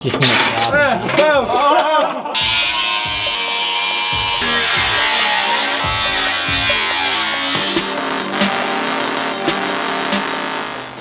Just gonna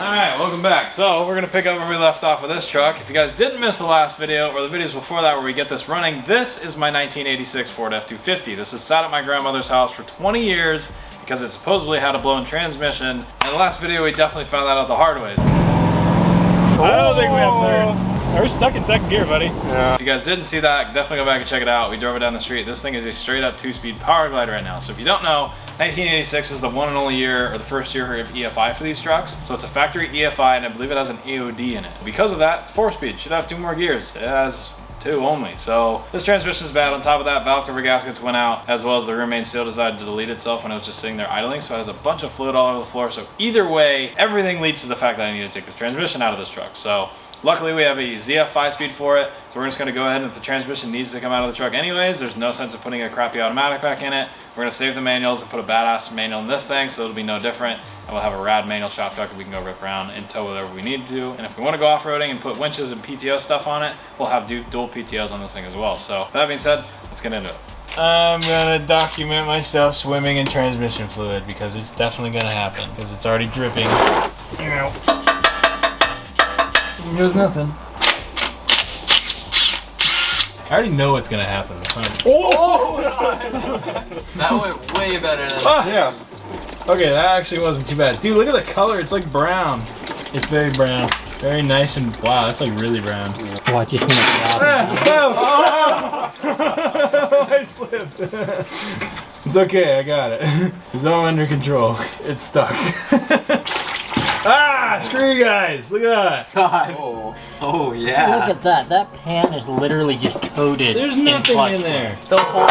Alright, welcome back. So we're going to pick up where we left off with this truck. If you guys didn't miss the last video or the videos before that where we get this running, this is my 1986 Ford F250. This has sat at my grandmother's house for 20 years because it supposedly had a blown transmission. In the last video we definitely found that out the hard way. I don't think we have third. We're stuck in second gear, buddy. Yeah. If you guys didn't see that, definitely go back and check it out. We drove it down the street. This thing is a straight up 2-speed power glide right now. So if you don't know, 1986 is the one and only year, or the first year of EFI for these trucks. So it's a factory EFI, and I believe it has an AOD in it. Because of that, it's 4-speed. Should have 2 more gears. It has 2 only. So this transmission is bad. On top of that, valve cover gaskets went out, as well as the rear main seal decided to delete itself when it was just sitting there idling. So it has a bunch of fluid all over the floor. So either way, everything leads to the fact that I need to take this transmission out of this truck. So luckily we have a ZF5 speed for it, so we're just going to go ahead, and if the transmission needs to come out of the truck anyways, there's no sense of putting a crappy automatic back in it. We're going to save the manuals and put a badass manual in this thing, so it'll be no different, and we'll have a rad manual shop truck that we can go rip around and tow whatever we need to do. And if we want to go off-roading and put winches and PTO stuff on it, we'll have dual PTOs on this thing as well. So with that being said, let's get into it. I'm gonna document myself swimming in transmission fluid because it's definitely gonna happen because it's already dripping. There's nothing. I already know what's gonna happen. Oh! That went way better than Yeah. Okay, that actually wasn't too bad. Dude, look at the color. It's like brown. It's very brown. Very nice and wow, that's like really brown. Watch it drop. I slipped. It's okay, I got it. It's all under control. It's stuck. Ah, screw you guys. Look at that. God. Oh yeah. Look at that. That pan is literally just coated. There's nothing in there. The whole.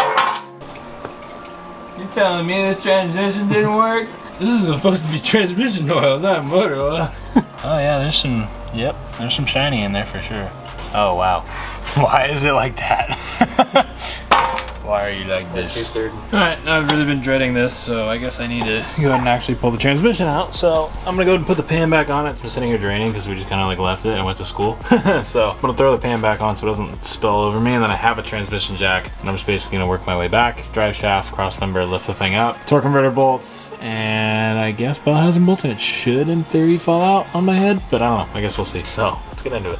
You're telling me this transmission didn't work? This is supposed to be transmission oil, not motor oil. Oh yeah, there's some, yep, there's some shiny in there for sure. Oh wow. Why is it like that? Why are you like this? Alright, I've really been dreading this, so I guess I need to go ahead and actually pull the transmission out. So I'm gonna go ahead and put the pan back on. It's been sitting here draining because we just kind of like left it and went to school. So I'm gonna throw the pan back on so it doesn't spill over me, and then I have a transmission jack, and I'm just basically gonna work my way back, drive shaft, cross member, lift the thing up, torque converter bolts, and I guess bell housing bolts, and it should in theory fall out on my head, but I don't know, I guess we'll see. So let's get into it.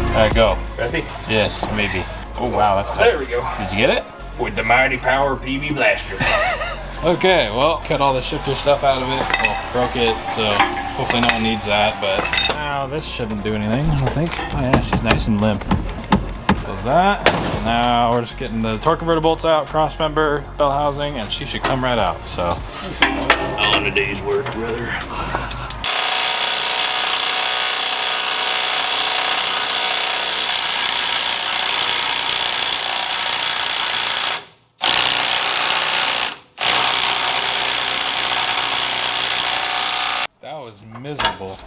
Alright, go. Ready? Yes, maybe. Oh wow, that's tough. There we go. Did you get it? With the mighty power PB blaster. Okay, well, cut all the shifter stuff out of it. Well, broke it, so hopefully no one needs that, but now this shouldn't do anything, I don't think. Oh yeah, she's nice and limp. Close that. And now we're just getting the torque converter bolts out, cross member, bell housing, and she should come right out, so. On a day's work, brother. That was miserable.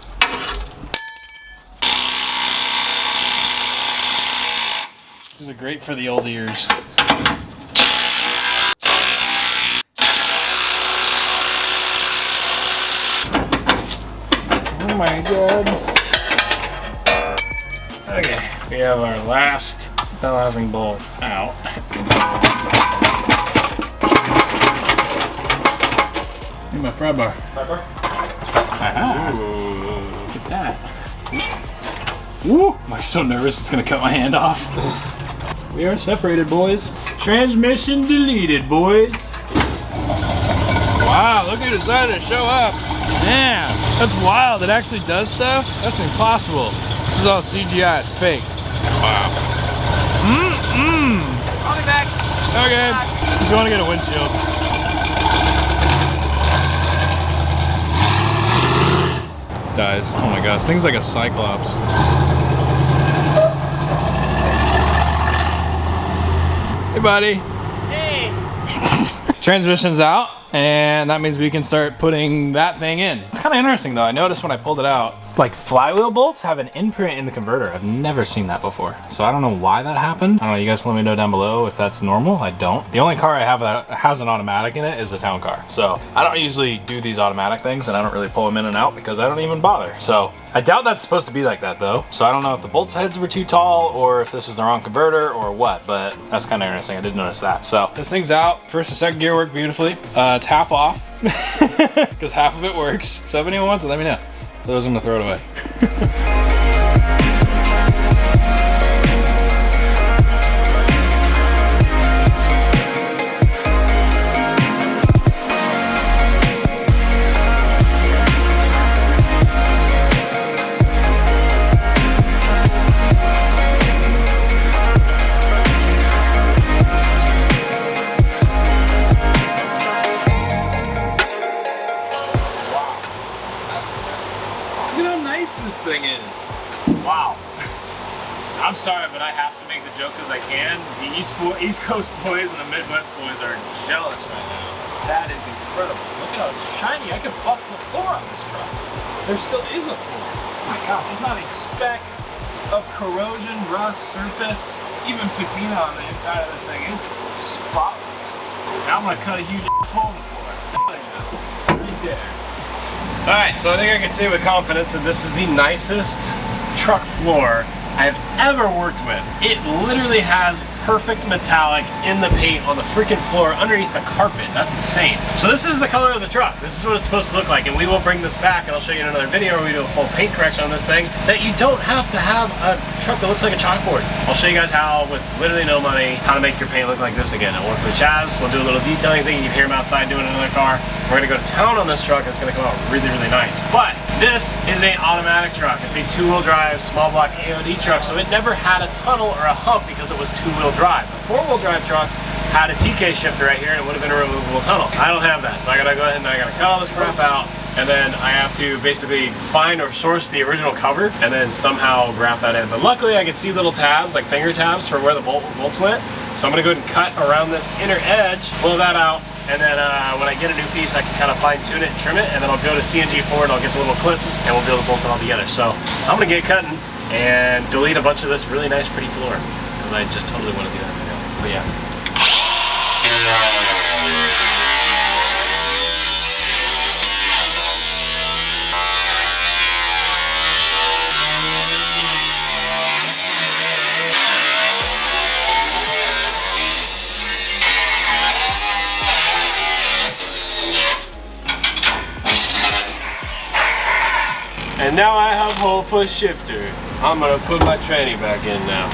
These are great for the old ears. Oh my god. Okay, we have our last bell housing bolt out. Need my pry bar. Pry bar? Aha. Look at that. Woo! I'm so nervous it's gonna cut my hand off. We are separated, boys. Transmission deleted, boys. Wow, look who decided to show up. Damn, that's wild. It actually does stuff? That's impossible. This is all CGI, it's fake. Wow. I'll be back. Okay. Just want to get a windshield. guys. Oh my gosh, thing's like a Cyclops. Hey, buddy. Hey. Transmission's out, and that means we can start putting that thing in. It's kind of interesting though. I noticed when I pulled it out, like flywheel bolts have an imprint in the converter. I've never seen that before. So I don't know why that happened. I don't know, you guys let me know down below if that's normal. I don't. The only car I have that has an automatic in it is the town car. So I don't usually do these automatic things, and I don't really pull them in and out because I don't even bother. So I doubt that's supposed to be like that though. So I don't know if the bolt heads were too tall or if this is the wrong converter or what, but that's kind of interesting. I did notice that. So this thing's out. First and second gear work beautifully. It's half off because half of it works. So if anyone wants it, let me know. Otherwise I'm gonna throw it away. This thing is. Wow. I'm sorry, but I have to make the joke because I can. The East Coast boys and the Midwest boys are jealous right now. That is incredible. Look at how it's shiny. I could buff the floor on this truck. There still is a floor. Oh my gosh, there's not a speck of corrosion, rust, surface, even patina on the inside of this thing. It's spotless. Now I'm gonna cut a huge hole in the floor. Right there. Alright, so I think I can say with confidence that this is the nicest truck floor I've ever worked with. It literally has perfect metallic in the paint on the freaking floor underneath the carpet. That's insane. So this is the color of the truck. This is what it's supposed to look like, and we will bring this back and I'll show you in another video where we do a full paint correction on this thing, that you don't have to have a truck that looks like a chalkboard. I'll show you guys how, with literally no money, how to make your paint look like this again. I'll work with Chaz, we'll do a little detailing thing. You can hear him outside doing another car. We're gonna go to town on this truck and it's gonna come out really, really nice. But this is an automatic truck. It's a two-wheel drive, small block AOD truck, so it never had a tunnel or a hump because it was two-wheel drive. The four-wheel drive trucks had a TK shifter right here and it would have been a removable tunnel. I don't have that, so I gotta go ahead and I gotta cut all this crap out, and then I have to basically find or source the original cover and then somehow graft that in. But luckily I can see little tabs, like finger tabs for where the bolts went. So I'm gonna go ahead and cut around this inner edge, blow that out, and then when I get a new piece, I can kind of fine tune it and trim it, and then I'll go to CNG Ford, I'll get the little clips, and we'll be able to bolt it all together. So I'm gonna get cutting and delete a bunch of this really nice, pretty floor, because I just totally want to do that right now. But yeah. And now I have hole for shifter. I'm gonna put my tranny back in now.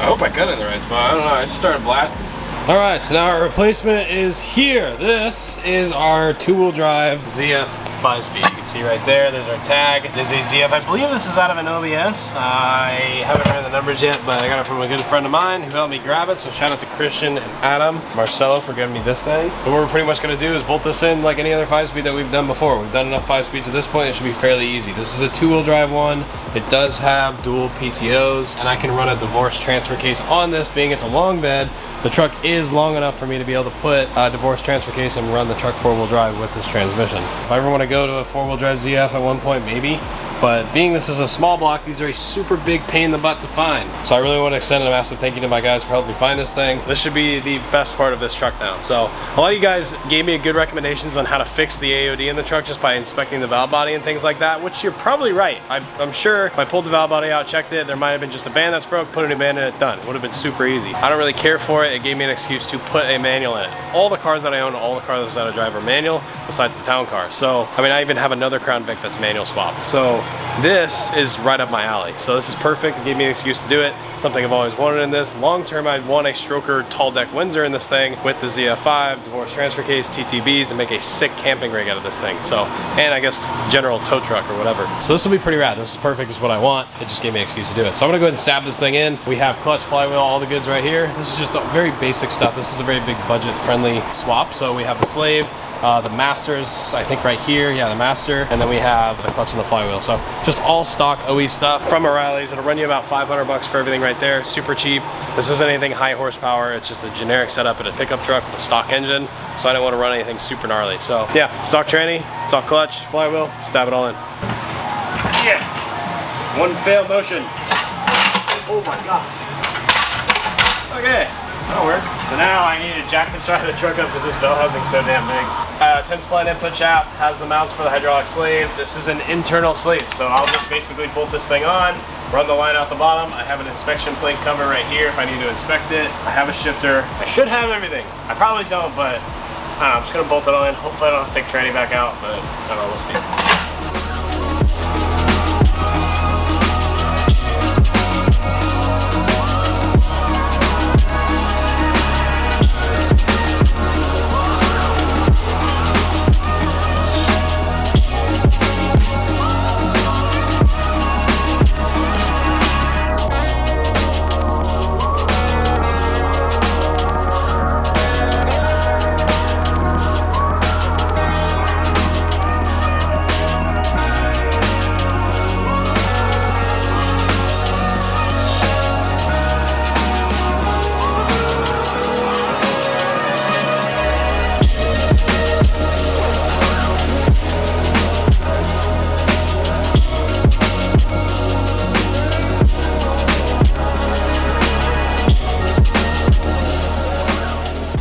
I hope I cut it in the right spot. I don't know, I just started blasting. All right, so now our replacement is here. This is our two-wheel drive ZF5 speed. You can see right there, there's our tag. It is a ZF, I believe this is out of an OBS. I haven't ran the numbers yet, but I got it from a good friend of mine who helped me grab it. So shout out to Christian and Adam, Marcelo for giving me this thing. But what we're pretty much gonna do is bolt this in like any other 5-speed that we've done before. We've done enough 5-speed to this point, it should be fairly easy. This is a two-wheel drive one. It does have dual PTOs, and I can run a divorce transfer case on this, being it's a long bed. The truck is long enough for me to be able to put a divorce transfer case and run the truck 4-wheel drive with this transmission. If I ever want to go to a 4-wheel drive ZF at one point, maybe. But being this is a small block, these are a super big pain in the butt to find. So I really want to extend a massive thank you to my guys for helping me find this thing. This should be the best part of this truck now. So a lot of you guys gave me good recommendations on how to fix the AOD in the truck just by inspecting the valve body and things like that, which you're probably right. I'm sure if I pulled the valve body out, checked it, there might have been just a band that's broke, put a new band in it, done. It would have been super easy. I don't really care for it. It gave me an excuse to put a manual in it. All the cars that I own, all the cars that I drive are manual, besides the town car. So, I mean, I even have another Crown Vic that's manual swapped. So this is right up my alley. So this is perfect. It gave me an excuse to do it. Something I've always wanted in this. Long term, I'd want a stroker tall deck Windsor in this thing with the ZF5, divorce transfer case, TTBs, and make a sick camping rig out of this thing. So, and I guess general tow truck or whatever. So this will be pretty rad. This is perfect, is what I want. It just gave me an excuse to do it. So I'm gonna go ahead and stab this thing in. We have clutch, flywheel, all the goods right here. This is just a very basic stuff. This is a very big budget friendly swap. So we have the slave, The master's, I think right here, yeah, the master, and then we have the clutch and the flywheel. So just all stock OE stuff from O'Reilly's. It'll run you about 500 bucks for everything right there, super cheap. This isn't anything high horsepower, it's just a generic setup in a pickup truck with a stock engine, so I didn't want to run anything super gnarly. So yeah, stock tranny, stock clutch, flywheel, stab it all in. Yeah, one failed motion. Oh my gosh. Okay. That'll work. So now I need to jack the side of the truck up because this bell housing's so damn big. 10-spline input shaft has the mounts for the hydraulic sleeve. This is an internal sleeve, so I'll just basically bolt this thing on, run the line out the bottom. I have an inspection plate cover right here if I need to inspect it. I have a shifter. I should have everything. I probably don't, but I don't know, I'm just gonna bolt it on. Hopefully I don't have to take the tranny back out, but I don't know, we'll see.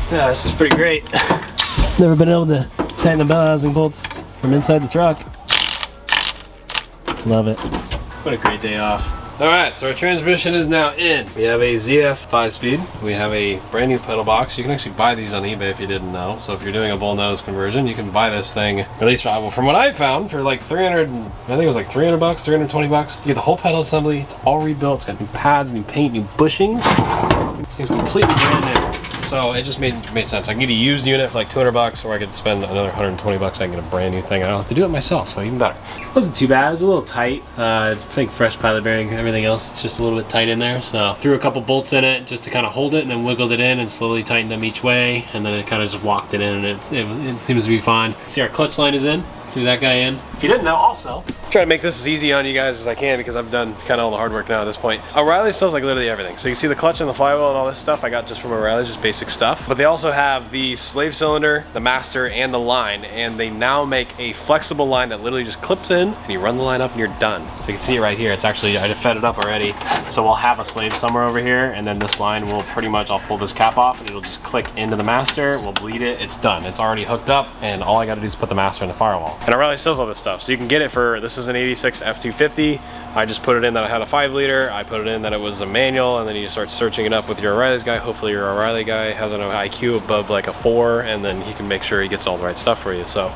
Yeah, this is pretty great. Never been able to tighten the bell housing bolts from inside the truck. Love it. What a great day off. All right, so our transmission is now in. We have a ZF 5-speed. We have a brand new pedal box. You can actually buy these on eBay if you didn't know. So if you're doing a bull nose conversion, you can buy this thing, at least from what I found, for like 300, I think it was like 300 bucks, 320 bucks. You get the whole pedal assembly. It's all rebuilt. It's got new pads, new paint, new bushings. This thing's completely brand new. So it just made sense. I can get a used unit for like 200 bucks, or I could spend another 120 bucks. I can get a brand new thing. I don't have to do it myself, so even better. It wasn't too bad. It was a little tight. I think fresh pilot bearing, everything else, it's just a little bit tight in there. So threw a couple bolts in it just to kind of hold it, and then wiggled it in and slowly tightened them each way, and then it kind of just walked it in, and it seems to be fine. See, our clutch line is in. Threw that guy in. If you didn't know, also, try to make this as easy on you guys as I can because I've done kind of all the hard work now at this point. O'Reilly sells like literally everything. So you see the clutch and the flywheel and all this stuff I got just from O'Reilly, just basic stuff. But they also have the slave cylinder, the master, and the line. And they now make a flexible line that literally just clips in and you run the line up and you're done. So you can see it right here. It's actually, I fed it up already. So we'll have a slave somewhere over here, and then this line will pretty much, I'll pull this cap off and it'll just click into the master. We'll bleed it. It's done. It's already hooked up, and all I got to do is put the master in the firewall. And O'Reilly sells all this stuff. So you can get it for, this is an 86 F250. I just put it in that I had a 5-liter. I put it in that it was a manual, and then you start searching it up with your O'Reilly's guy. Hopefully your O'Reilly guy has an IQ above like a 4, and then he can make sure he gets all the right stuff for you. So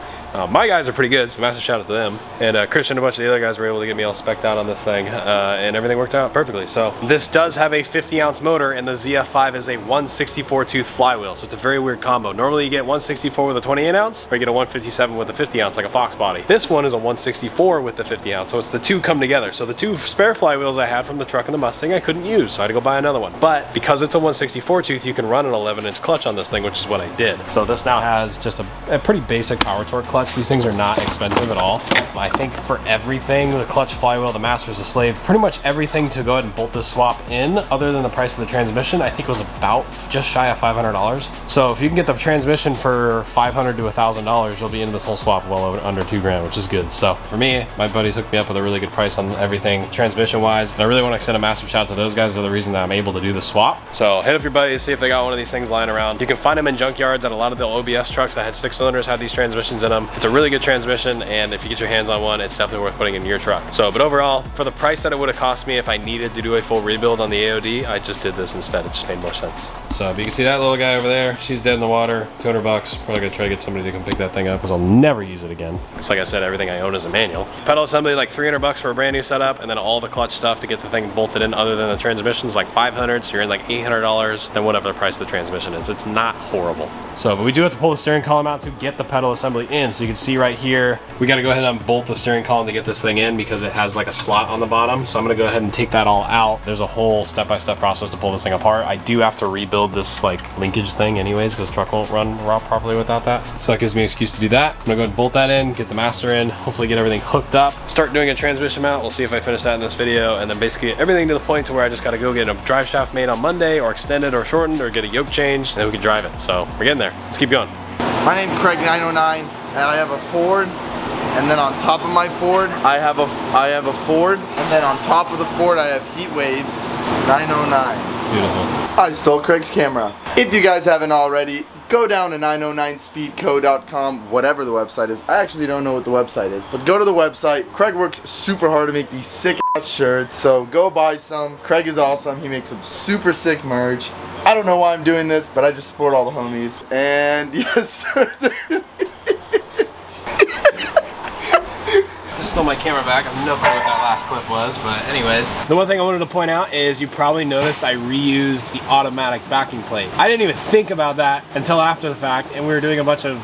my guys are pretty good, so massive shout out to them. And Christian and a bunch of the other guys were able to get me all spec'd out on this thing, and everything worked out perfectly. So this does have a 50-ounce motor, and the ZF5 is a 164 tooth flywheel. So it's a very weird combo. Normally you get 164 with a 28-ounce, or you get a 157 with a 50-ounce, like a Fox body. This one is a 164 with the 50-ounce, so it's the two come together. So the two spare flywheels I had from the truck and the Mustang I couldn't use, so I had to go buy another one. But because it's a 164 tooth, you can run an 11-inch clutch on this thing, which is what I did. So this now has just a pretty basic power torque clutch. These things are not expensive at all. I think for everything, the clutch, flywheel, the master's a slave, pretty much everything to go ahead and bolt this swap in, other than the price of the transmission, I think was about just shy of $500. So if you can get the transmission for $500 to $1,000, you'll be into this whole swap well over under $2,000, which is good. So for me, my buddies hooked me up with a really good price on everything transmission wise, and I really want to extend a massive shout out to those guys. They're the reason that I'm able to do the swap. So hit up your buddies, see if they got one of these things lying around. You can find them in junkyards, and a lot of the OBS trucks that had 6 cylinders had these transmissions in them. It's a really good transmission, and if you get your hands on one, it's definitely worth putting in your truck. So, but overall, for the price that it would have cost me if I needed to do a full rebuild on the AOD, I just did this instead. It just made more sense. So you can see that little guy over there, she's dead in the water, 200 bucks. Probably gonna try to get somebody to come pick that thing up because I'll never use it again. It's like I said, everything I own is a manual. Pedal assembly, like 300 bucks for a brand new setup, and then all the clutch stuff to get the thing bolted in other than the transmission is like 500, so you're in like $800, then whatever the price of the transmission is. It's not horrible. So, but we do have to pull the steering column out to get the pedal assembly in. So So you can see right here, we got to go ahead and unbolt the steering column to get this thing in because it has like a slot on the bottom. So I'm going to go ahead and take that all out. There's a whole step-by-step process to pull this thing apart. I do have to rebuild this like linkage thing anyways because the truck won't run properly without that. So that gives me an excuse to do that. I'm going to go ahead and bolt that in, get the master in, hopefully get everything hooked up, start doing a transmission mount. We'll see if I finish that in this video, and then basically get everything to the point to where I just got to go get a drive shaft made on Monday or extended or shortened or get a yoke changed, and then we can drive it. So we're getting there. Let's keep going. My name's Craig 909, and I have a Ford, and then on top of my Ford, I have a Ford, and then on top of the Ford, I have Heat Waves 909. Beautiful. I stole Craig's camera. If you guys haven't already, go down to 909speedco.com, whatever the website is. I actually don't know what the website is, but go to the website. Craig works super hard to make these sick ass shirts, so go buy some. Craig is awesome. He makes some super sick merch. I don't know why I'm doing this, but I just support all the homies. And yes, sir. Just stole my camera back. I have no clue what that last clip was, but anyways. The one thing I wanted to point out is you probably noticed I reused the automatic backing plate. I didn't even think about that until after the fact, and we were doing a bunch of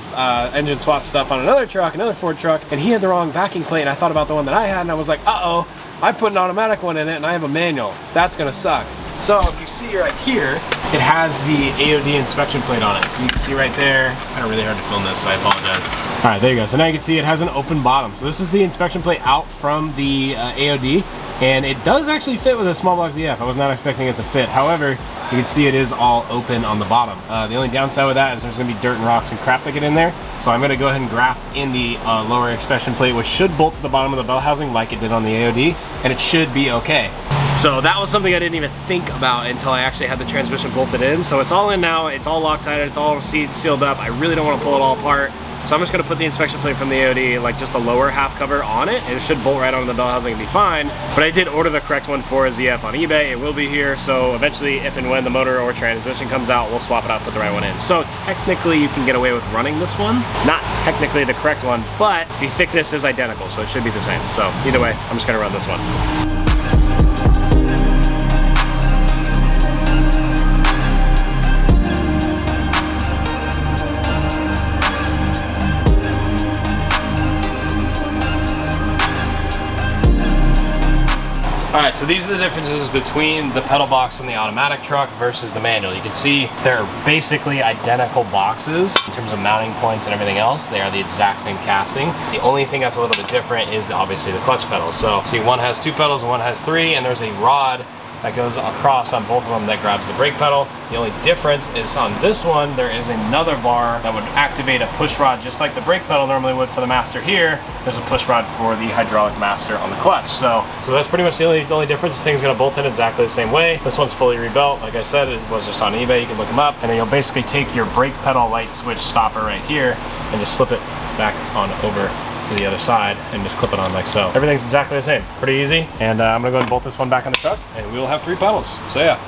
engine swap stuff on another truck, another Ford truck, and he had the wrong backing plate, and I thought about the one that I had, and I was like, uh-oh, I put an automatic one in it, and I have a manual. That's gonna suck. So if you see right here, it has the AOD inspection plate on it. So you can see right there, it's kind of really hard to film this, so I apologize. All right, there you go. So now you can see it has an open bottom. So this is the inspection plate out from the AOD, and it does actually fit with a small block ZF. I was not expecting it to fit. However, you can see it is all open on the bottom. The only downside with that is there's gonna be dirt and rocks and crap that get in there. So I'm gonna go ahead and graft in the lower inspection plate, which should bolt to the bottom of the bell housing like it did on the AOD, and it should be okay. So that was something I didn't even think about until I actually had the transmission bolted in. So it's all in now, it's all Loctite, it's all sealed up. I really don't want to pull it all apart. So I'm just gonna put the inspection plate from the AOD, like just the lower half cover on it, and it should bolt right onto the bell housing and be fine. But I did order the correct one for a ZF on eBay. It will be here, so eventually, if and when the motor or transmission comes out, we'll swap it out, put the right one in. So technically, you can get away with running this one. It's not technically the correct one, but the thickness is identical, so it should be the same. So either way, I'm just gonna run this one. Alright, so these are the differences between the pedal box from the automatic truck versus the manual. You can see they're basically identical boxes in terms of mounting points and everything else. They are the exact same casting. The only thing that's a little bit different is obviously the clutch pedals. So see, one has 2 pedals and one has 3, and there's a rod that goes across on both of them that grabs the brake pedal. The only difference is on this one, there is another bar that would activate a push rod just like the brake pedal normally would for the master here. There's a push rod for the hydraulic master on the clutch. So that's pretty much the only difference. This thing's gonna bolt in exactly the same way. This one's fully rebuilt. Like I said, it was just on eBay. You can look them up. And then you'll basically take your brake pedal light switch stopper right here and just slip it back on over to the other side and just clip it on like so. Everything's exactly the same. Pretty easy. And I'm gonna go ahead and bolt this one back on the truck, and we will have 3 pedals. So yeah.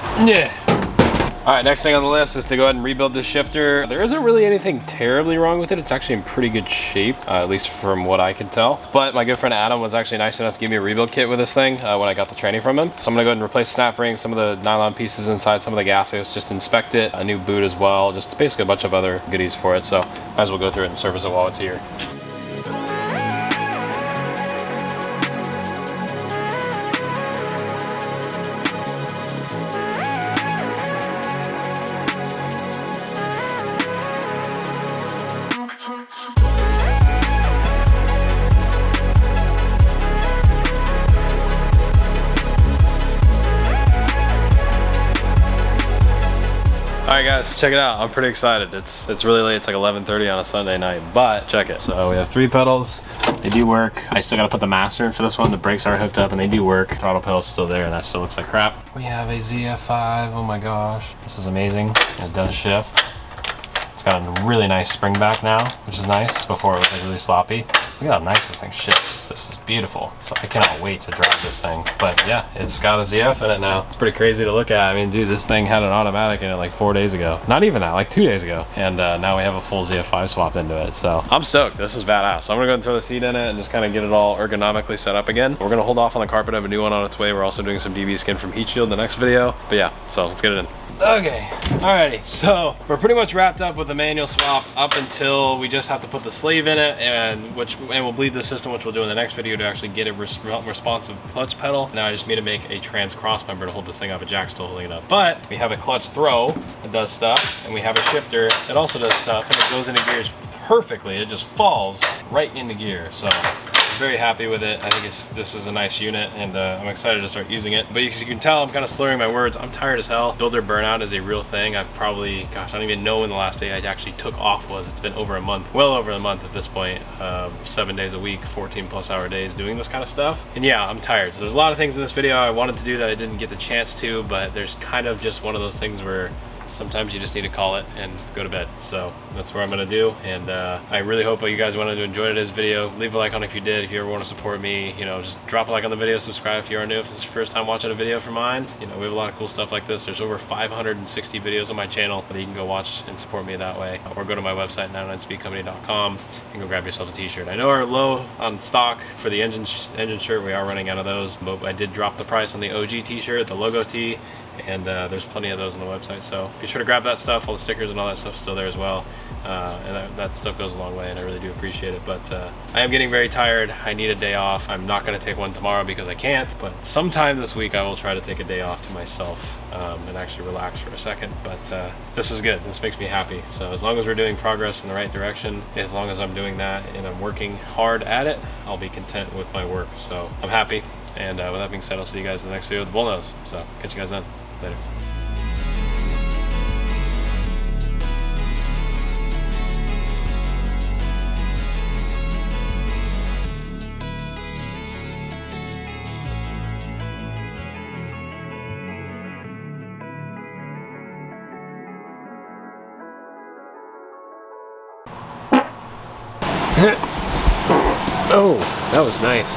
All right, next thing on the list is to go ahead and rebuild this shifter. There isn't really anything terribly wrong with it. It's actually in pretty good shape, at least from what I can tell. But my good friend Adam was actually nice enough to give me a rebuild kit with this thing when I got the training from him. So I'm gonna go ahead and replace snap rings, some of the nylon pieces inside, some of the gaskets, just inspect it, a new boot as well, just basically a bunch of other goodies for it. So might as well go through it and service it while it's here. Alright guys, check it out. I'm pretty excited. It's really late. It's like 11:30 on a Sunday night, but check it. So we have 3 pedals. They do work. I still gotta put the master in for this one. The brakes are hooked up and they do work. Throttle pedal's still there and that still looks like crap. We have a ZF5. Oh my gosh. This is amazing. And it does shift. It's got a really nice spring back now, which is nice. Before it was like really sloppy. Look at how nice this thing shifts. This is beautiful. So I cannot wait to drive this thing. But yeah, it's got a ZF in it now. It's pretty crazy to look at. I mean, dude, this thing had an automatic in it like 4 days ago. Not even that, like 2 days ago. And now we have a full ZF5 swapped into it. So I'm stoked. This is badass. So I'm gonna go and throw the seat in it and just kind of get it all ergonomically set up again. We're gonna hold off on the carpet. I have a new one on its way. We're also doing some DB skin from Heat Shield in the next video. But yeah, so let's get it in. Okay, alrighty, so we're pretty much wrapped up with the manual swap up until we just have to put the sleeve in it, and we'll bleed the system, which we'll do in the next video to actually get a responsive clutch pedal. Now I just need to make a trans cross member to hold this thing up. A jack's still holding it up, but we have a clutch throw that does stuff, and we have a shifter that also does stuff, and it goes into gears perfectly. It just falls right into gear. So very happy with it. I think this is a nice unit, and I'm excited to start using it. But as you can tell, I'm kind of slurring my words. I'm tired as hell. Builder burnout is a real thing. I've probably, gosh, I don't even know when the last day I actually took off was. It's been over a month, well over a month at this point. 7 days a week, 14+ hour days doing this kind of stuff. And yeah, I'm tired. So there's a lot of things in this video I wanted to do that I didn't get the chance to, but there's kind of just one of those things where sometimes you just need to call it and go to bed. So that's what I'm gonna do, and I really hope you guys wanted to enjoy today's video. Leave a like on it if you did. If you ever want to support me, you know, just drop a like on the video, subscribe if you are new, if this is your first time watching a video for mine. You know, we have a lot of cool stuff like this. There's over 560 videos on my channel that you can go watch and support me that way, or go to my website 909speedcompany.com and go grab yourself a t-shirt. I know we're low on stock for the engine shirt. We are running out of those, but I did drop the price on the OG t-shirt, the logo tee, and there's plenty of those on the website, so be sure to grab that stuff. All the stickers and all that stuff is still there as well, and that stuff goes a long way, and I really do appreciate it. But I am getting very tired. I need a day off. I'm not going to take one tomorrow because I can't, but sometime this week I will try to take a day off to myself and actually relax for a second. But this is good. This makes me happy. So as long as we're doing progress in the right direction, as long as I'm doing that and I'm working hard at it, I'll be content with my work. So I'm happy, and with that being said, I'll see you guys in the next video with the bullnose. So catch you guys then. Later. Oh, that was nice.